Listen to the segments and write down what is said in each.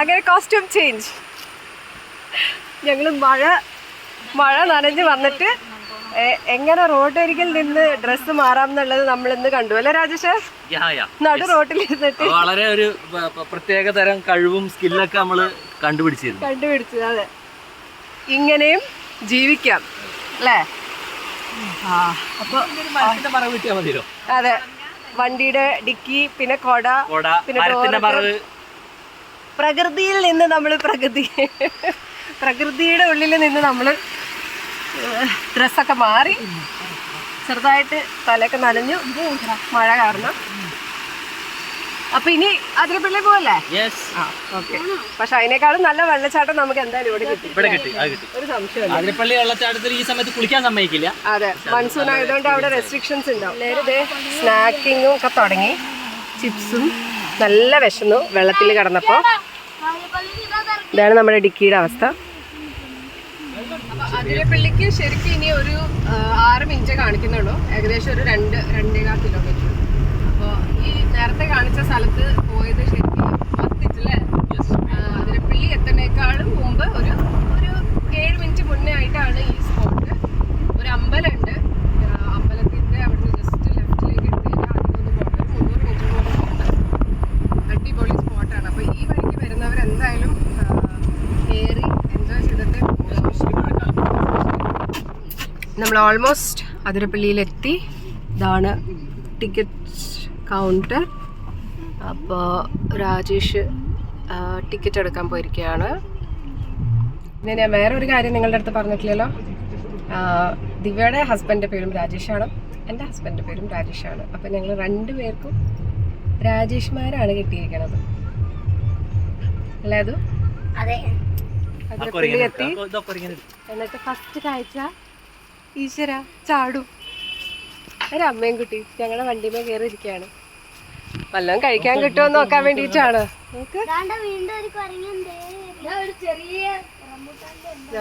അങ്ങനെ costume change. ഞങ്ങൾ മഴ നനഞ്ഞ് വന്നിട്ട് എങ്ങനെ റോഡരികിൽ നിന്ന് ഡ്രസ്സ് മാറാം എന്നുള്ളത് നമ്മൾ ഇന്ന് കണ്ടു അല്ലേ രാജേഷ്? നടു റോട്ടിലിരുന്നിട്ട് വളരെ ഒരു പ്രത്യേക തരം കഴിവും സ്കില്ലൊക്കെ നമ്മള് കണ്ടുപിടിച്ചു. അതെ, ഇങ്ങനെയും ജീവിക്കാം അല്ലേ? അപ്പൊ അതെ, വണ്ടിയുടെ ഡിക്കി, പിന്നെ കൊട, പിന്നെ പ്രകൃതിയിൽ നിന്ന് നമ്മൾ പ്രകൃതിയുടെ ഉള്ളിൽ നിന്ന് നമ്മൾ ഡ്രസ്സൊക്കെ മാറി ചെറുതായിട്ട് തലയൊക്കെ നനഞ്ഞു മഴ കാരണം. അപ്പൊ ഇനി അതിരപ്പള്ളി പോവല്ലേ? ഓക്കെ. പക്ഷെ അതിനേക്കാളും നല്ല വെള്ളച്ചാട്ടം നമുക്ക് എന്തായാലും ഇവിടെ കിട്ടി. ഒരു സംശയം, അതിരപ്പള്ളി വെള്ളച്ചാട്ടത്തിൽ ഈ സമയത്ത് കുളിക്കാൻ സമ്മതിക്കില്ല. അതെ, മൺസൂൺ ആയതുകൊണ്ട് അവിടെ റെസ്ട്രിക്ഷൻസ് ഉണ്ടാവും. എല്ലാവരും സ്നാക്കിങ്ങും ഒക്കെ തുടങ്ങി. ചിപ്സും നല്ല വിശന്നു വെള്ളത്തിൽ കിടന്നപ്പോ. ഇതാണ് നമ്മുടെ ഡിക്കിയുടെ അവസ്ഥ. അതിരപ്പള്ളിക്ക് ശരിക്കും ഇനി ഒരു 6 മിനിറ്റ് കാണിക്കുന്നുള്ളൂ, ഏകദേശം ഒരു 2-2.25 കിലോമീറ്റർ. അപ്പോൾ ഈ നേരത്തെ കാണിച്ച സ്ഥലത്ത് പോയത് ശരിക്കും 10 അല്ലേ? അതിരപ്പള്ളി എത്തുന്നേക്കാളും മുമ്പ് ഒരു 7 മിനിറ്റ് മുന്നേ ആയിട്ടാണ് ഈ സ്പോട്ട്. ഒരു അമ്പലമുണ്ട്, അമ്പലത്തിൻ്റെ അവിടുന്ന് ജസ്റ്റ് ലെഫ്റ്റിലേക്ക് എടുത്ത് കഴിഞ്ഞാൽ അധികമൊന്നും പോകണ്ട, ഒരു 300 മീറ്റർ കൂടെ പോകണ്ട അടിപൊളി സ്പോട്ടാണ്. അപ്പോൾ ഈ വഴിക്ക് വരുന്നവരെന്തായാലും കയറി എൻജോയ് ചെയ്തിട്ട് നമ്മൾ ഓൾമോസ്റ്റ് അതിരപ്പള്ളിയിലെത്തി. ഇതാണ് ടിക്കറ്റ് കൗണ്ടർ. അപ്പോൾ രാജേഷ് ടിക്കറ്റ് എടുക്കാൻ പോയിരിക്കുകയാണ്. പിന്നെ ഞാൻ വേറെ ഒരു കാര്യം നിങ്ങളുടെ അടുത്ത് പറഞ്ഞിട്ടില്ലല്ലോ. ദിവ്യയുടെ ഹസ്ബൻഡിൻ്റെ പേരും രാജേഷാണ്, എൻ്റെ ഹസ്ബൻഡിൻ്റെ പേരും രാജേഷാണ്. അപ്പം ഞങ്ങൾ 2 പേർക്കും രാജേഷ്മാരാണ് കിട്ടിയിരിക്കണത് അല്ലേ? അതിരപ്പള്ളി എത്തി. എന്നിട്ട് ഫസ്റ്റ് കാഴ്ച ഈശ്വര ചാടും. ഒരമ്മയും കുട്ടി ഞങ്ങളുടെ വണ്ടിമേ കയറി ഇരിക്കുകയാണ്. വല്ലതും കഴിക്കാൻ കിട്ടുമോ നോക്കാൻ വേണ്ടിയിട്ടാണ്.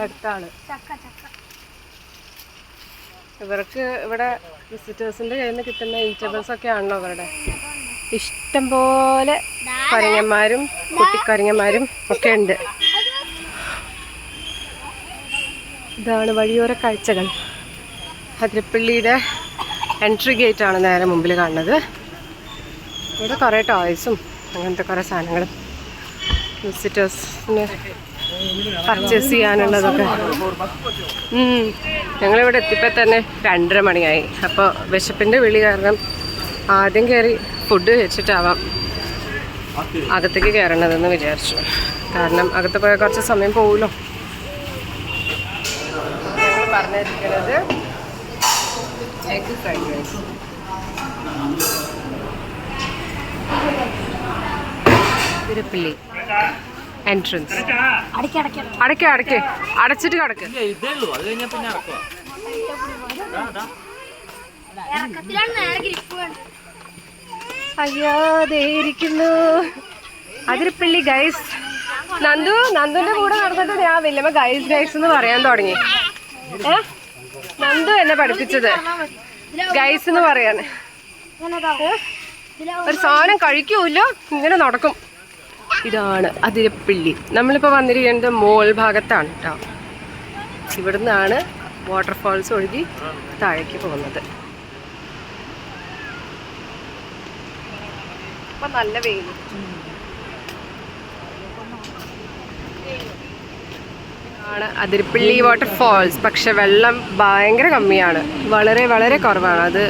അടുത്താണ്. ഇവർക്ക് ഇവിടെ വിസിറ്റേഴ്സിന്റെ കയ്യിൽ നിന്ന് കിട്ടുന്ന ഈറ്റബിൾസ് ഒക്കെ ആണല്ലോ ഇവരുടെ. ഇഷ്ടംപോലെ കുരങ്ങന്മാരും കുട്ടിക്കുരങ്ങന്മാരും ഒക്കെ ഉണ്ട്. ഇതാണ് വഴിയോര കാഴ്ചകൾ. അതിരപ്പള്ളിയുടെ എൻട്രി ഗേറ്റ് ആണ് നേരെ മുമ്പിൽ കാണുന്നത്. ഇവിടെ കുറേ ടോയ്സും അങ്ങനത്തെ കുറേ സാധനങ്ങളും വിസിറ്റേഴ്സിന് പർച്ചേസ് ചെയ്യാനുള്ളതൊക്കെ. ഞങ്ങളിവിടെ എത്തിയപ്പോൾ തന്നെ 2:30 മണിയായി. അപ്പോൾ വിശപ്പിൻ്റെ വിളി കാരണം ആദ്യം കയറി ഫുഡ് വെച്ചിട്ടാവാം അകത്തേക്ക് കയറണതെന്ന് വിചാരിച്ചു. കാരണം അകത്ത് പോയാൽ കുറച്ച് സമയം പോകുമല്ലോ. ഞങ്ങൾ പറഞ്ഞിരിക്കുന്നത് egg fried rice. Thiruppalli entrance. അടച്ചിട്ട് കിടക്ക്. അയ്യോ ദേരിക്കുന്നു അതിരപ്പള്ളി ഗൈസ്. നന്ദുവിന്റെ കൂടെ നടന്നിട്ട് ഞാൻ വല്യമ്മ ഗൈസ് എന്ന് പറയാൻ തുടങ്ങി. നന്ദു എന്നെ പഠിപ്പിച്ചത് ഗൈസ് എന്ന് പറയാൻ. ഒരു സാധനം കഴിക്കൂല്ലോ, ഇങ്ങനെ നടക്കും. ഇതാണ് അതിരപ്പള്ളി. നമ്മളിപ്പോൾ വന്നിരിക്കുന്നത് മോൾ ഭാഗത്താണ് കേട്ടോ. ഇവിടുന്നാണ് വാട്ടർഫാൾസ് ഒഴുകി താഴേക്ക് പോകുന്നത്. അപ്പം നല്ല വെയിൽ. ആണ് അതിരപ്പള്ളി വാട്ടർഫാൾസ്. പക്ഷെ വെള്ളം ഭയങ്കര കമ്മിയാണ്, വളരെ വളരെ കുറവാണ്. അത്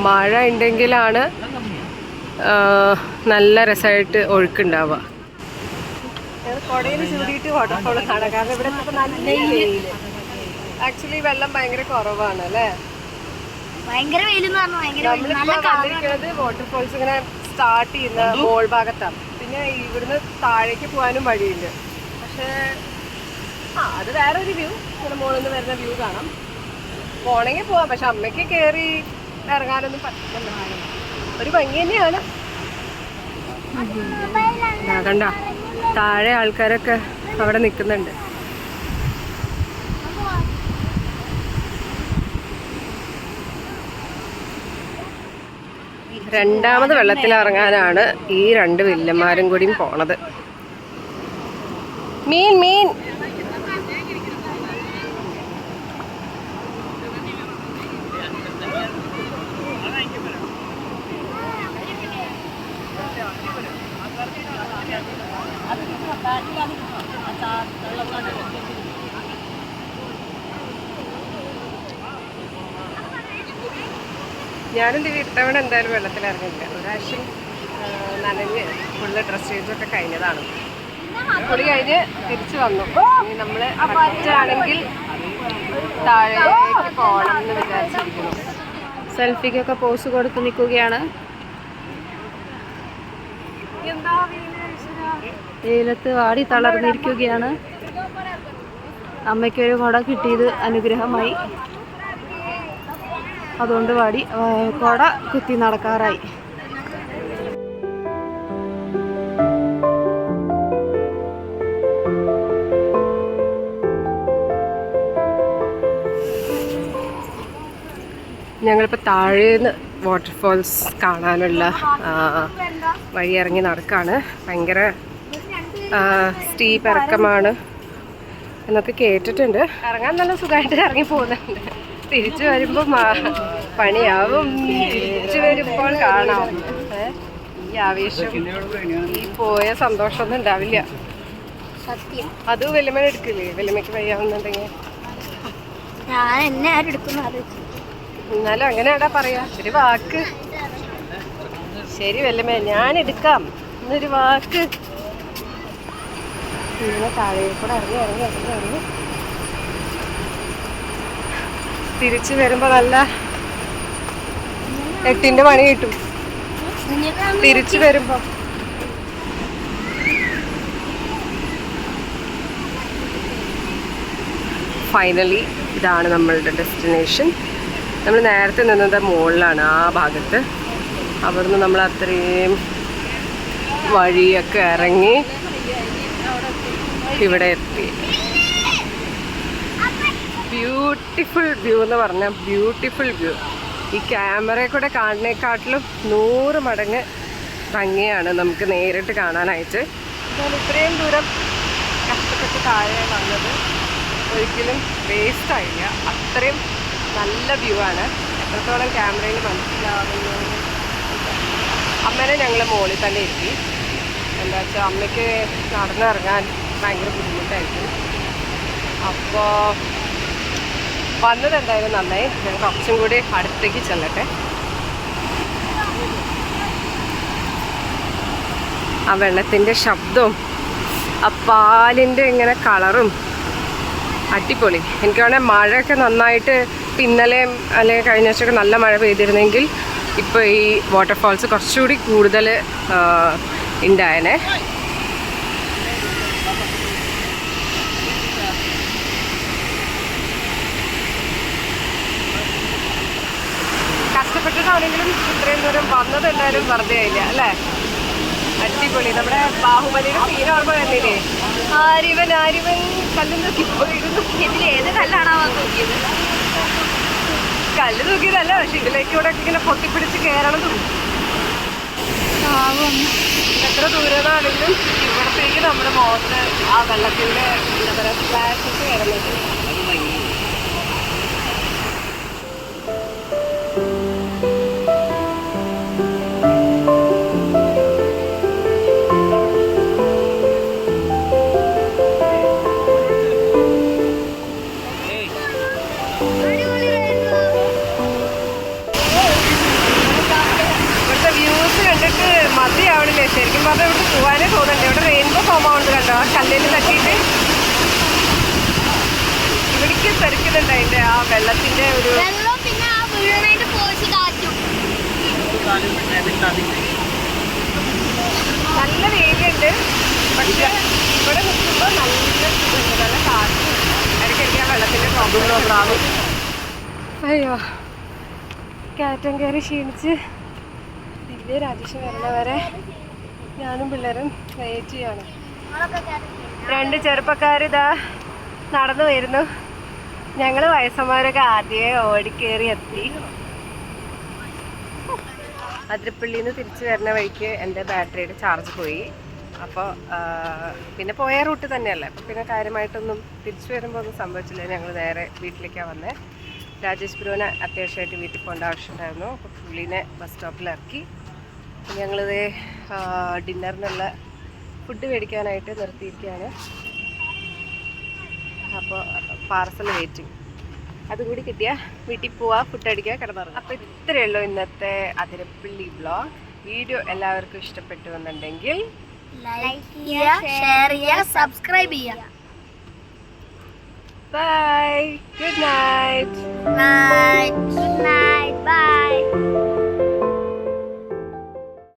മഴ ഉണ്ടെങ്കിലാണ് നല്ല രസമായിട്ട് ഒഴുക്കുണ്ടാവുക. കുടയിൽ ചൂടിയിട്ട് വാട്ടർഫാൾ കാണാം. കാരണം ഇവിടെ നല്ല വെയിൽ. ആക്ച്വലി വെള്ളം ഭയങ്കര കുറവാണ് അല്ലേ? നമ്മളിപ്പോൾ വന്നിരിക്കുന്നത് വാട്ടർഫാൾസ് ഇങ്ങനെ സ്റ്റാർട്ട് ചെയ്യുന്ന മോൾ ഭാഗത്താണ്. പിന്നെ ഇവിടുന്ന് താഴേക്ക് പോകാനും വഴിയുണ്ട്. പക്ഷേ അത് വേറൊരു വ്യൂ. ഇവിടെ മുകളിൽ നിന്ന് വരുന്ന വ്യൂ കാണാം. പോണെങ്കിൽ പോവാം, പക്ഷെ അമ്മയ്ക്ക് കയറി ഇറങ്ങാനൊന്നും പറ്റില്ല. ഒരു ഭംഗി തന്നെയാണ്. കണ്ട താഴെ ആൾക്കാരൊക്കെ അവിടെ നിൽക്കുന്നുണ്ട്. രണ്ടാമത് വെള്ളത്തിലിറങ്ങാനാണ് ഈ 2 വില്ലന്മാരും കൂടിയും പോണത്. മീൻ മീൻ. ഞാനെൻ്റെ ഇത്തവണ എന്തായാലും വെള്ളത്തിലിറങ്ങില്ല. ഒരാഴ്ച നനഞ്ഞ് ഫുള്ള് ഡ്രസ് ചേഞ്ചൊക്കെ കഴിഞ്ഞതാണ്. കുളി കഴിഞ്ഞ് തിരിച്ചു വന്നു. ഇനി നമ്മൾ പറ്റുകയാണെങ്കിൽ താഴേക്ക് പോകണം എന്ന് വിചാരിച്ചിരിക്കുന്നു. സെൽഫിക്കൊക്കെ പോസ് കൊടുത്ത് നിൽക്കുകയാണ്. വെയിലത്ത് വാടി തളർന്നിരിക്കുകയാണ്. അമ്മയ്ക്കൊരു കുട കിട്ടിയത് അനുഗ്രഹമായി. അതുകൊണ്ട് വാടി കുട കുത്തി നടക്കാറായി. ഞങ്ങളിപ്പോൾ താഴേന്ന് വാട്ടർഫോൾസ് കാണാനുള്ള വഴി ഇറങ്ങി നടക്കാണ്. ഭയങ്കര സ്റ്റീപ്പ് ഇറക്കമാണ് എന്നൊക്കെ കേട്ടിട്ടുണ്ട്. ഇറങ്ങാൻ നല്ല സുഖമായിട്ട് ഇറങ്ങി പോകുന്നുണ്ട്. തിരിച്ചു വരുമ്പോൾ പണിയാവും. തിരിച്ചു വരുമ്പോൾ കാണാം. ഈ ആവേശം, ഈ പോയ സന്തോഷമൊന്നും ഉണ്ടാവില്ല. അത് വെല്ലുമ എടുക്കില്ലേ? വെല്ലുമയ്ക്ക് വയ്യാവുന്നുണ്ടെങ്കിൽ എന്നാലും അങ്ങനെയാടാ പറയാ. ഒരു വാക്ക്. ശരി വെല്ലുമേ, ഞാൻ എടുക്കാം എന്നൊരു വാക്ക്. ഇങ്ങനെ താഴേക്കൂടെ ഇറങ്ങി ഇറങ്ങി ഇറങ്ങി ഇറങ്ങി തിരിച്ചു വരുമ്പോ നല്ല 8ന്റെ പണി കിട്ടും തിരിച്ചു വരുമ്പോ. ഫൈനലി ഇതാണ് നമ്മളുടെ ഡെസ്റ്റിനേഷൻ. നമ്മൾ നേരത്തെ നിന്നത് മുകളിലാണ്, ആ ഭാഗത്ത്. അവിടുന്ന് നമ്മൾ അത്രയും വഴിയൊക്കെ ഇറങ്ങി ഇവിടെ എത്തി. ബ്യൂട്ടിഫുൾ വ്യൂ എന്ന് പറഞ്ഞാൽ ബ്യൂട്ടിഫുൾ വ്യൂ. ഈ ക്യാമറയിൽ കൂടെ കാണുന്നതിനെക്കാട്ടിലും 100 മടങ്ങ് ഭംഗിയാണ് നമുക്ക് നേരിട്ട് കാണാനായിട്ട്. എന്നാൽ ഇത്രയും ദൂരം കഷ്ടപ്പെട്ട് താഴെ വന്നത് ഒരിക്കലും വേസ്റ്റായില്ല. അത്രയും നല്ല വ്യൂ ആണ്. എത്രത്തോളം ക്യാമറയിൽ മനസ്സിലാവുന്നു. അമ്മേനെ ഞങ്ങൾ മുകളിൽ തന്നെ ഇരുത്തി. എന്താ വെച്ചാൽ അമ്മയ്ക്ക് നടന്നിറങ്ങാൻ ഭയങ്കര ബുദ്ധിമുട്ടായിരിക്കും. അപ്പോൾ വന്നത് എന്തായാലും നന്നായി. ഞാൻ കുറച്ചും കൂടി അടുത്തേക്ക് ചെല്ലട്ടെ. ആ വെള്ളത്തിൻ്റെ ശബ്ദവും ആ പാലിൻ്റെ ഇങ്ങനെ കളറും അടിപൊളി. എനിക്ക് വേണമെങ്കിൽ മഴയൊക്കെ നന്നായിട്ട് ഇന്നലെയും അല്ലെങ്കിൽ കഴിഞ്ഞ ആഴ്ചയൊക്കെ നല്ല മഴ പെയ്തിരുന്നെങ്കിൽ ഇപ്പോൾ ഈ വാട്ടർഫാൾസ് കുറച്ചുകൂടി കൂടുതൽ ഉണ്ടായനെ. കഷ്ടപ്പെട്ടിട്ടാണെങ്കിലും ഇത്രയും ദൂരം വന്നത് എന്തായാലും വെറുതെ ആയില്ല അല്ലേ? അടിപൊളി. നമ്മുടെ ബാഹുബലിയുടെ സീൻ ഓർമ്മ വരുന്നില്ലേ? ആരിവൻ ആരിവൻ കല്ല് നോക്കിപ്പോയിരുന്നു. ഇതിലേത് കല്ലാണോ നോക്കിയത്? കല്ല് തൂക്കിയതല്ല, പക്ഷെ ഇതിലേക്കൂടെ ഇങ്ങനെ പൊട്ടിപ്പിടിച്ച് കയറണതും. എത്ര ദൂരമാണെങ്കിലും ഇവിടത്തേക്ക് നമ്മുടെ മോത്ത് ആ വെള്ളത്തിൻ്റെ എന്താ പറയുക സ്പ്ലാഷസ് കയറുന്നത്. മതിയാവണില്ലേ ശരിക്കും പറഞ്ഞാൽ. ഇവിടെ പോകാനേ തോന്നുന്നുണ്ട്. ഇവിടെ റെയിൻബോ ഫോമാവുണ്ട് കണ്ടോ? ആ കല്ലിൽ തട്ടിയിട്ട് ഇവിടേക്ക് തെറിക്കുന്നുണ്ട് അതിൻ്റെ ആ വെള്ളത്തിൻ്റെ ഒരു. നല്ല വെയിലുണ്ട്, പക്ഷെ ഇവിടെ നിൽക്കുമ്പോൾ നല്ല സുഖമുണ്ട്, നല്ല കാറ്റും. ഇടയ്ക്കിടയ്ക്ക് ആ വെള്ളത്തിൻ്റെ പ്രോബ്ലം. അയ്യോ, കയറ്റം കയറി ക്ഷീണിച്ച് രാജേഷ് വരുന്നവരെ ഞാനും പിള്ളേരും വെയിറ്റ് ചെയ്യാണ്. 2 ചെറുപ്പക്കാരിതാ നടന്നു വരുന്നു. ഞങ്ങൾ വയസ്സന്മാരൊക്കെ ആദ്യമേ ഓടിക്കേറി എത്തി. അതിരപ്പള്ളിയിൽ നിന്ന് തിരിച്ചു വരുന്ന വഴിക്ക് എൻ്റെ ബാറ്ററിയുടെ ചാർജ് പോയി. അപ്പോൾ പിന്നെ പോയ റൂട്ട് തന്നെയല്ലേ, അപ്പോൾ പിന്നെ കാര്യമായിട്ടൊന്നും തിരിച്ചു വരുമ്പോൾ ഒന്നും സംഭവിച്ചില്ല. ഞങ്ങൾ നേരെ വീട്ടിലേക്കാണ് വന്നത്. രാജേഷ് ബ്രോന് അത്യാവശ്യമായിട്ട് വീട്ടിൽ പോകേണ്ട ആവശ്യമുണ്ടായിരുന്നു. അപ്പോൾ പുള്ളീനെ ബസ് സ്റ്റോപ്പിൽ ഇറക്കി. ഞങ്ങളിത് ഡിന്നറിനുള്ള ഫുഡ് മേടിക്കാനായിട്ട് നിർത്തിയിരിക്കുകയാണ്. അപ്പോൾ പാർസൽ വെയിറ്റിംഗ്, അതും കൂടി കിട്ടിയാൽ വീട്ടിൽ പോവാ, ഫുഡ് അടിക്കുക, കിടന്നുറങ്ങുക. അപ്പോൾ ഇത്രയേ ഉള്ളൂ ഇന്നത്തെ അതിരപ്പള്ളി വ്ളോഗ്. വീഡിയോ എല്ലാവർക്കും ഇഷ്ടപ്പെട്ടു എന്നുണ്ടെങ്കിൽ ലൈക്ക് ചെയ്യുക, ഷെയർ ചെയ്യുക, സബ്സ്ക്രൈബ് ചെയ്യുക. Bye, good night. Good night. Bye.